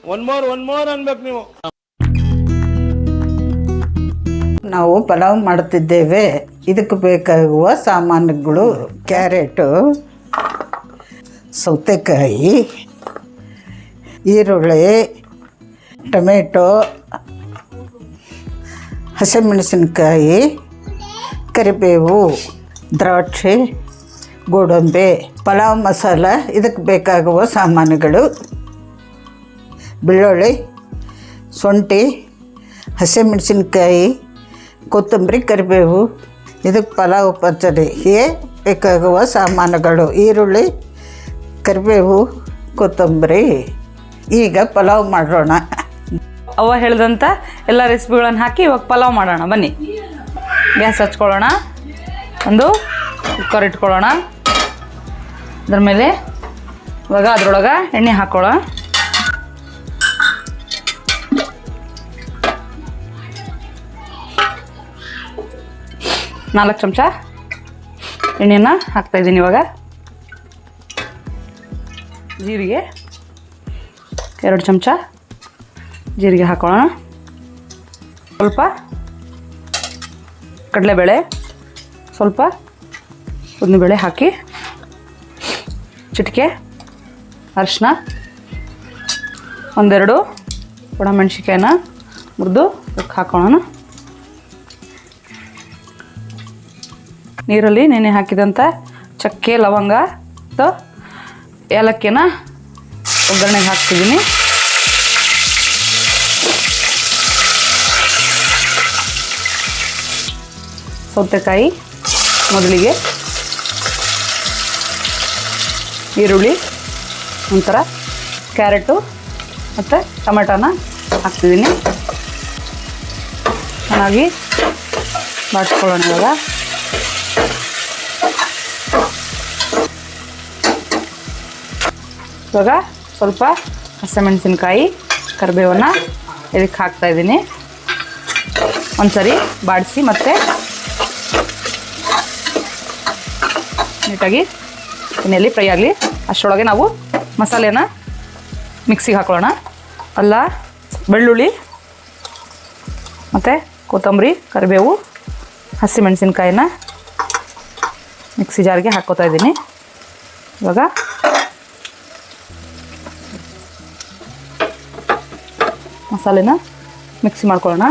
One more ಅನ್ಬೇಕು ನೀವು. ನಾವು ಪಲಾವ್ ಮಾಡುತ್ತಿದ್ದೇವೆ. ಇದಕ್ಕೆ ಬೇಕಾಗುವ ಸಾಮಾನುಗಳು: ಕ್ಯಾರೆಟು, ಸೌತೆಕಾಯಿ, ಈರುಳ್ಳಿ, ಟೊಮೆಟೊ, ಹಸಿಮೆಣಸಿನ್ಕಾಯಿ, ಕರಿಬೇವು, ದ್ರಾಕ್ಷಿ, ಗೋಡಂಬಿ. ಪಲಾವ್ ಮಸಾಲ ಇದಕ್ಕೆ ಬೇಕಾಗುವ ಸಾಮಾನುಗಳು: ಬೆಳ್ಳುಳ್ಳಿ, ಶುಂಠಿ, ಹಸಿಮೆಣಸಿನ್ಕಾಯಿ, ಕೊತ್ತಂಬರಿ, ಕರಿಬೇವು. ಇದಕ್ಕೆ ಪಲಾವ್ ಪಚ್ಚಡಿಗೆ ಬೇಕಾಗುವ ಸಾಮಾನುಗಳು: ಈರುಳ್ಳಿ, ಕರಿಬೇವು, ಕೊತ್ತಂಬರಿ. ಈಗ ಪಲಾವ್ ಮಾಡೋಣ. ಅವ್ವ ಹೇಳಿದಂಥ ಎಲ್ಲ ರೆಸಿಪಿಗಳನ್ನು ಹಾಕಿ ಇವಾಗ ಪಲಾವ್ ಮಾಡೋಣ ಬನ್ನಿ. ಗ್ಯಾಸ್ ಹಚ್ಕೊಳ್ಳೋಣ, ಒಂದು ಕುಕ್ಕರ್ ಇಟ್ಕೊಳ್ಳೋಣ. ಅದ್ರ ಮೇಲೆ ಇವಾಗ ಅದ್ರೊಳಗೆ ಎಣ್ಣೆ ಹಾಕೊಳ್ಳೋಣ. ನಾಲ್ಕು ಚಮಚ ಎಣ್ಣೆಯನ್ನು ಹಾಕ್ತಾಯಿದ್ದೀನಿ. ಇವಾಗ ಜೀರಿಗೆ 2 ಚಮಚ ಜೀರಿಗೆ ಹಾಕೊಳ್ಳೋಣ. ಸ್ವಲ್ಪ ಕಡಲೆಬೇಳೆ, ಸ್ವಲ್ಪ ಉದ್ದಿನಬೇಳೆ ಹಾಕಿ, ಚಿಟಿಕೆ ಅರಿಶಿನ, 1-2 ಒಣಮೆಣ್ಸಿಕಾಯಿನ ಮುರಿದು ಹಾಕೊಳ್ಳೋಣ. ನೀರಲ್ಲಿ ನೆನೆ ಹಾಕಿದಂಥ ಚಕ್ಕೆ, ಲವಂಗ ಮತ್ತು ಏಲಕ್ಕಿನ ಒಗ್ಗರಣೆಗೆ ಹಾಕ್ತಿದ್ದೀನಿ. ಸೌತೆಕಾಯಿ ಮೊದಲಿಗೆ, ಈರುಳ್ಳಿ, ನಂತರ ಕ್ಯಾರೆಟು ಮತ್ತು ಟೊಮೆಟೊನ ಹಾಕ್ತಿದ್ದೀನಿ. ಚೆನ್ನಾಗಿ ಬಾಡಿಸ್ಕೊಳ್ಳೋಣ. ಇವಾಗ ಸ್ವಲ್ಪ ಹಸಿಮೆಣಸಿನ್ಕಾಯಿ, ಕರಿಬೇವನ್ನು ಇದಕ್ಕೆ ಹಾಕ್ತಾಯಿದ್ದೀನಿ. ಒಂದು ಸರಿ ಬಾಡಿಸಿ ಮತ್ತೆ ನೀಟಾಗಿ ಎಣ್ಣೆಯಲ್ಲಿ ಫ್ರೈ ಆಗಲಿ. ಅಷ್ಟರೊಳಗೆ ನಾವು ಮಸಾಲೆನ ಮಿಕ್ಸಿಗೆ ಹಾಕೊಳ್ಳೋಣ. ಅಲ್ಲ, ಬೆಳ್ಳುಳ್ಳಿ ಮತ್ತು ಕೊತ್ತಂಬರಿ, ಕರಿಬೇವು, ಹಸಿಮೆಣಸಿನ್ಕಾಯಿನ ಮಿಕ್ಸಿ ಜಾರಿಗೆ ಹಾಕ್ಕೋತಾ ಇದ್ದೀನಿ. ಇವಾಗ ಮಸಾಲೆನ ಮಿಕ್ಸಿ ಮಾಡ್ಕೊಳ್ಳೋಣ.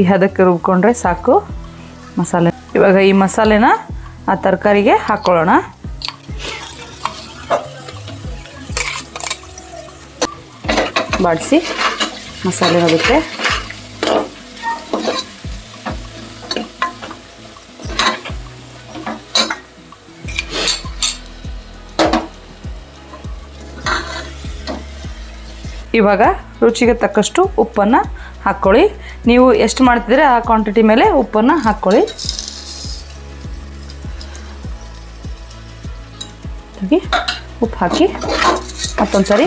ಈ ಹದಕ್ಕೆ ರುಬ್ಕೊಂಡ್ರೆ ಸಾಕು ಮಸಾಲೆ. ಇವಾಗ ಈ ಮಸಾಲೆನ ಆ ತರಕಾರಿಗೆ ಹಾಕ್ಕೊಳ್ಳೋಣ. ಬಾಡಿಸಿ ಮಸಾಲೆ ಅದಕ್ಕೆ ಇವಾಗ ರುಚಿಗೆ ತಕ್ಕಷ್ಟು ಉಪ್ಪನ್ನು ಹಾಕ್ಕೊಳ್ಳಿ. ನೀವು ಎಷ್ಟು ಮಾಡ್ತಿದ್ರೆ ಆ ಕ್ವಾಂಟಿಟಿ ಮೇಲೆ ಉಪ್ಪನ್ನು ಹಾಕ್ಕೊಳ್ಳಿ. ಉಪ್ಪು ಹಾಕಿ ಮತ್ತೊಂದು ಸರಿ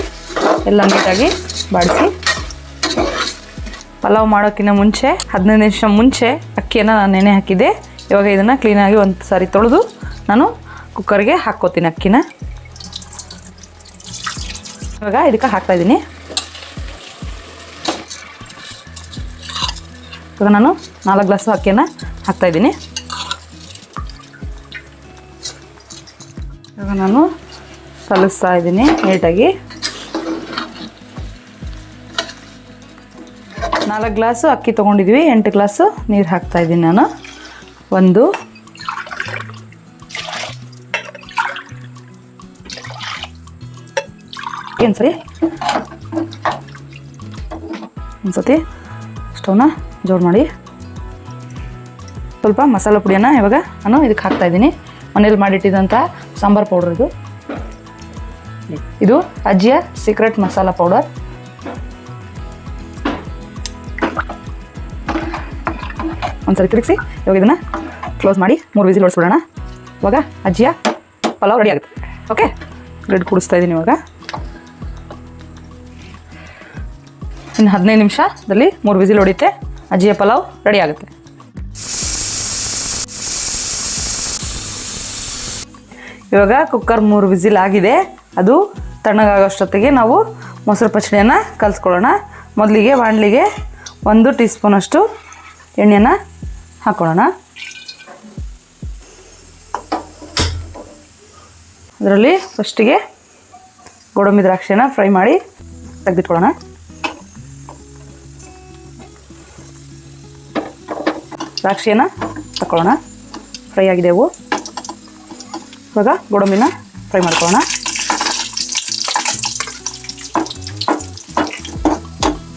ಎಲ್ಲ ನೀಟಾಗಿ ಬಾಡಿಸಿ. ಪಲಾವ್ ಮಾಡೋಕ್ಕಿಂತ ಮುಂಚೆ 15 ನಿಮಿಷ ಮುಂಚೆ ಅಕ್ಕಿಯನ್ನು ನಾನು ನೆನೆ ಹಾಕಿದ್ದೆ. ಇವಾಗ ಇದನ್ನು ಕ್ಲೀನಾಗಿ ಒಂದು ಸಾರಿ ತೊಳೆದು ನಾನು ಕುಕ್ಕರ್ಗೆ ಹಾಕ್ಕೋತೀನಿ ಅಕ್ಕಿನ. ಇವಾಗ ಇದಕ್ಕೆ ಹಾಕ್ತಾಯಿದ್ದೀನಿ. ಇವಾಗ ನಾನು 4 ಗ್ಲಾಸು ಅಕ್ಕಿಯನ್ನು ಹಾಕ್ತಾಯಿದ್ದೀನಿ. ಇವಾಗ ನಾನು ಕಲಿಸ್ತಾ ಇದ್ದೀನಿ ನೀಟಾಗಿ. 4 ಗ್ಲಾಸು ಅಕ್ಕಿ ತೊಗೊಂಡಿದ್ವಿ, 8 ಗ್ಲಾಸು ನೀರು ಹಾಕ್ತಾಯಿದ್ದೀನಿ ನಾನು. ಒಂದು ಒಂದ್ಸತಿ ಸ್ಟವ್ನ ಜೋರು ಮಾಡಿ ಸ್ವಲ್ಪ ಮಸಾಲೆ ಪುಡಿಯನ್ನು ಇವಾಗ ನಾನು ಇದಕ್ಕೆ ಹಾಕ್ತಾಯಿದ್ದೀನಿ. ಮನೇಲಿ ಮಾಡಿಟ್ಟಿದ್ದಂಥ ಸಾಂಬಾರು ಪೌಡರ್ ಇದು ಅಜ್ಜಿಯ ಸೀಕ್ರೆಟ್ ಮಸಾಲ ಪೌಡರ್. ಒಂದ್ಸರಿ ತಿರುಗಿಸಿ ಇವಾಗ ಇದನ್ನು ಕ್ಲೋಸ್ ಮಾಡಿ 3 ವಿಸಿಲ್ ಹೊಡಿಸ್ಬಿಡೋಣ. ಇವಾಗ ಅಜ್ಜಿಯ ಪಲಾವ್ ರೆಡಿ ಆಗುತ್ತೆ. ಓಕೆ, ಬ್ರೆಡ್ ಕೂಡಿಸ್ತಾ ಇದ್ದೀನಿ. ಇವಾಗ ಇನ್ನು 15 ನಿಮಿಷದಲ್ಲಿ 3 ವಿಸಿಲ್ ಹೊಡಿತೆ, ಅಜ್ಜಿಯ ಪಲಾವ್ ರೆಡಿ ಆಗುತ್ತೆ. ಇವಾಗ ಕುಕ್ಕರ್ 3 ವಿಸಿಲ್ ಆಗಿದೆ. ಅದು ತಣ್ಣಗಾಗೋಷ್ಟೊತ್ತಿಗೆ ನಾವು ಮೊಸರು ಪಚ್ಚಡಿಯನ್ನು ಕಲಿಸ್ಕೊಳ್ಳೋಣ. ಮೊದಲಿಗೆ ಬಾಣಲಿಗೆ 1 ಟೀ ಸ್ಪೂನಷ್ಟು ಎಣ್ಣೆಯನ್ನು ಹಾಕ್ಕೊಳ್ಳೋಣ. ಅದರಲ್ಲಿ ಫಸ್ಟಿಗೆ ಗೋಡಂಬಿ ದ್ರಾಕ್ಷಿಯನ್ನು ಫ್ರೈ ಮಾಡಿ ತೆಗೆದಿಟ್ಕೊಳ್ಳೋಣ. ದ್ರಾಕ್ಷಿಯನ್ನು ತಗೊಳ್ಳೋಣ. ಫ್ರೈ ಆಗಿದೆ ಅವು. ಇವಾಗ ಗೋಡಂಬಿನ ಫ್ರೈ ಮಾಡ್ಕೊಳ್ಳೋಣ.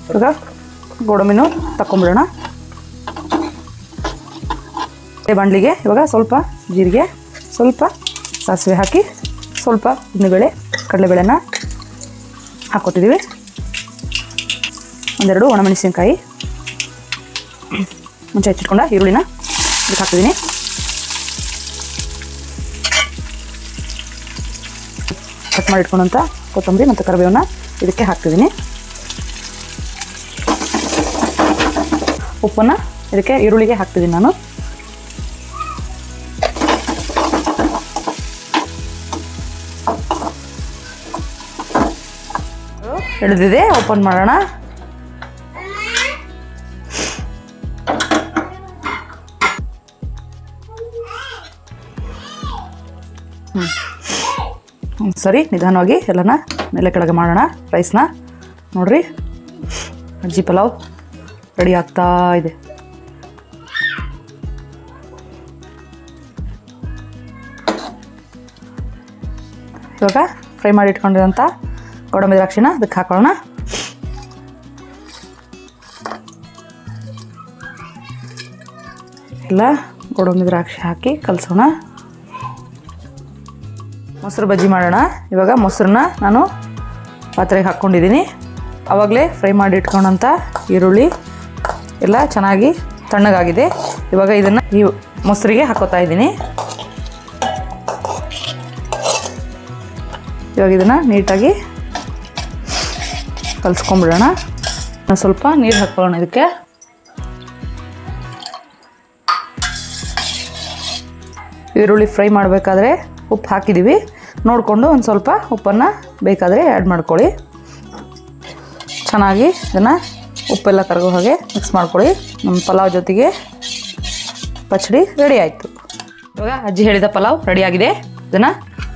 ಇವಾಗ ಗೋಡಂಬಿನೂ ತಗೊಂಬಿಡೋಣ. ಬಾಣಲಿಗೆ ಇವಾಗ ಸ್ವಲ್ಪ ಜೀರಿಗೆ, ಸ್ವಲ್ಪ ಸಾಸಿವೆ ಹಾಕಿ, ಸ್ವಲ್ಪ ಉದ್ದಿನಬೇಳೆ, ಕಡಲೆಬೇಳೆನ ಹಾಕ್ಕೊತಿದ್ದೀವಿ. ಒಂದೆರಡು ಒಣಮೆಣಸಿನ್ಕಾಯಿ, ಮುಂಚೆ ಹೆಚ್ಚಿಟ್ಕೊಂಡ ಈರುಳ್ಳಿನ ಇದಕ್ಕೆ ಹಾಕ್ತಿದ್ದೀನಿ. ಕಟ್ ಮಾಡಿ ಇಟ್ಕೊಂಡಂಥ ಕೊತ್ತಂಬರಿ ಮತ್ತು ಕರಿಬೇವನ್ನ ಇದಕ್ಕೆ ಹಾಕ್ತಿದ್ದೀನಿ. ಉಪ್ಪನ್ನು ಇದಕ್ಕೆ ಈರುಳ್ಳಿಗೆ ಹಾಕ್ತಿದ್ದೀನಿ ನಾನು. ಹಿಡಿದಿದೆ, ಓಪನ್ ಮಾಡೋಣ. ಸರಿ, ನಿಧಾನವಾಗಿ ಎಲ್ಲನ ಮೇಲೆ ಕೆಳಗೆ ಮಾಡೋಣ. ರೈಸ್ನ ನೋಡ್ರಿ, ಅಜ್ಜಿ ಪಲಾವ್ ರೆಡಿ ಆಗ್ತಾ ಇದೆ. ಇವಾಗ ಫ್ರೈ ಮಾಡಿ ಇಟ್ಕೊಂಡಿರೋಂಥ ಗೋಡಂಬಿ ದ್ರಾಕ್ಷಿನ ಅದಕ್ಕೆ ಹಾಕೊಳ್ಳೋಣ. ಎಲ್ಲ ಗೋಡಂಬಿ ದ್ರಾಕ್ಷಿ ಹಾಕಿ ಕಲಸೋಣ. ಮೊಸರು ಬಜ್ಜಿ ಮಾಡೋಣ. ಇವಾಗ ಮೊಸರನ್ನ ನಾನು ಪಾತ್ರೆಗೆ ಹಾಕ್ಕೊಂಡಿದ್ದೀನಿ. ಆವಾಗಲೇ ಫ್ರೈ ಮಾಡಿ ಇಟ್ಕೊಂಡಂಥ ಈರುಳ್ಳಿ ಎಲ್ಲ ಚೆನ್ನಾಗಿ ತಣ್ಣಗಾಗಿದೆ. ಇವಾಗ ಇದನ್ನು ಈ ಮೊಸರಿಗೆ ಹಾಕೋತಾ ಇದ್ದೀನಿ. ಇವಾಗ ಇದನ್ನು ನೀಟಾಗಿ ಕಲಿಸ್ಕೊಂಬಿಡೋಣ. ಸ್ವಲ್ಪ ನೀರು ಹಾಕ್ಕೊಳ್ಳೋಣ ಇದಕ್ಕೆ. ಈರುಳ್ಳಿ ಫ್ರೈ ಮಾಡಬೇಕಾದ್ರೆ ಉಪ್ಪು ಹಾಕಿದ್ದೀವಿ, ನೋಡಿಕೊಂಡು ಒಂದು ಸ್ವಲ್ಪ ಉಪ್ಪನ್ನು ಬೇಕಾದರೆ ಆ್ಯಡ್ ಮಾಡ್ಕೊಳ್ಳಿ. ಚೆನ್ನಾಗಿ ಇದನ್ನು ಉಪ್ಪೆಲ್ಲ ಕರಗೋ ಹಾಗೆ ಮಿಕ್ಸ್ ಮಾಡ್ಕೊಳ್ಳಿ. ನಮ್ಮ ಪಲಾವ್ ಜೊತೆಗೆ ಪಚ್ಚಡಿ ರೆಡಿ ಆಯಿತು. ಇವಾಗ ಅಜ್ಜಿ ಹೇಳಿದ ಪಲಾವ್ ರೆಡಿಯಾಗಿದೆ. ಇದನ್ನು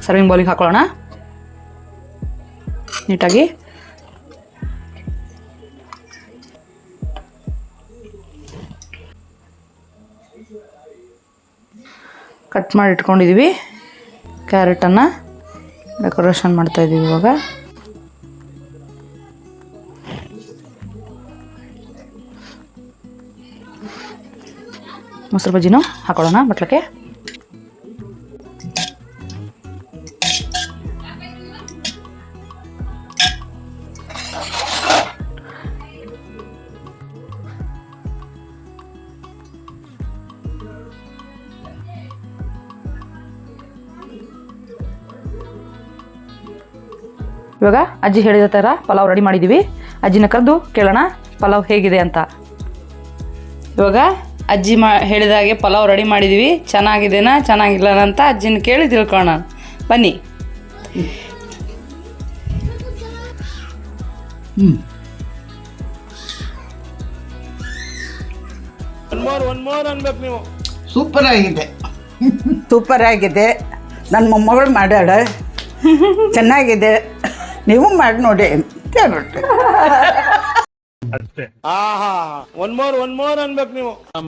ಸರ್ವಿಂಗ್ ಬೌಲಿಗೆ ಹಾಕೊಳ್ಳೋಣ. ನೀಟಾಗಿ ಕಟ್ ಮಾಡಿ ಇಟ್ಕೊಂಡಿದ್ದೀವಿ. ಕ್ಯಾರೆಟನ್ನು ಡೆಕೋರೇಷನ್ ಮಾಡ್ತಾಯಿದ್ದೀವಿ. ಇವಾಗ ಮೊಸರು ಬಜ್ಜಿನೂ ಹಾಕೊಳ್ಳೋಣ ಬಟ್ಲಕ್ಕೆ. ಇವಾಗ ಅಜ್ಜಿ ಹೇಳಿದ ಥರ ಪಲಾವ್ ರೆಡಿ ಮಾಡಿದ್ದೀವಿ. ಅಜ್ಜಿನ ಕರೆದು ಕೇಳೋಣ ಪಲಾವ್ ಹೇಗಿದೆ ಅಂತ. ಇವಾಗ ಅಜ್ಜಿ ಹೇಳಿದಾಗೆ ಪಲಾವ್ ರೆಡಿ ಮಾಡಿದ್ದೀವಿ. ಚೆನ್ನಾಗಿದೆನಾ ಚೆನ್ನಾಗಿಲ್ಲ ಅಂತ ಅಜ್ಜಿನ ಕೇಳಿ ತಿಳ್ಕೊಳ್ಳೋಣ ಬನ್ನಿ. ಒನ್ ಮೋರ್ ಅನ್ಬೇಕು ನೀವು. ಸೂಪರ್ ಆಗಿದೆ, ಸೂಪರ್ ಆಗಿದೆ. ನನ್ನ ಮೊಮ್ಮಗಳು ಮಾಡ್ಯಾಳ, ಚೆನ್ನಾಗಿದೆ, ನೀವು ಮಾಡಿ ನೋಡಿ ಕೇಳ್ಬಿಟ್ಟು. ಆಹಾ, ಒನ್ ಮೋರ್ ಅನ್ಬೇಕು ನೀವು.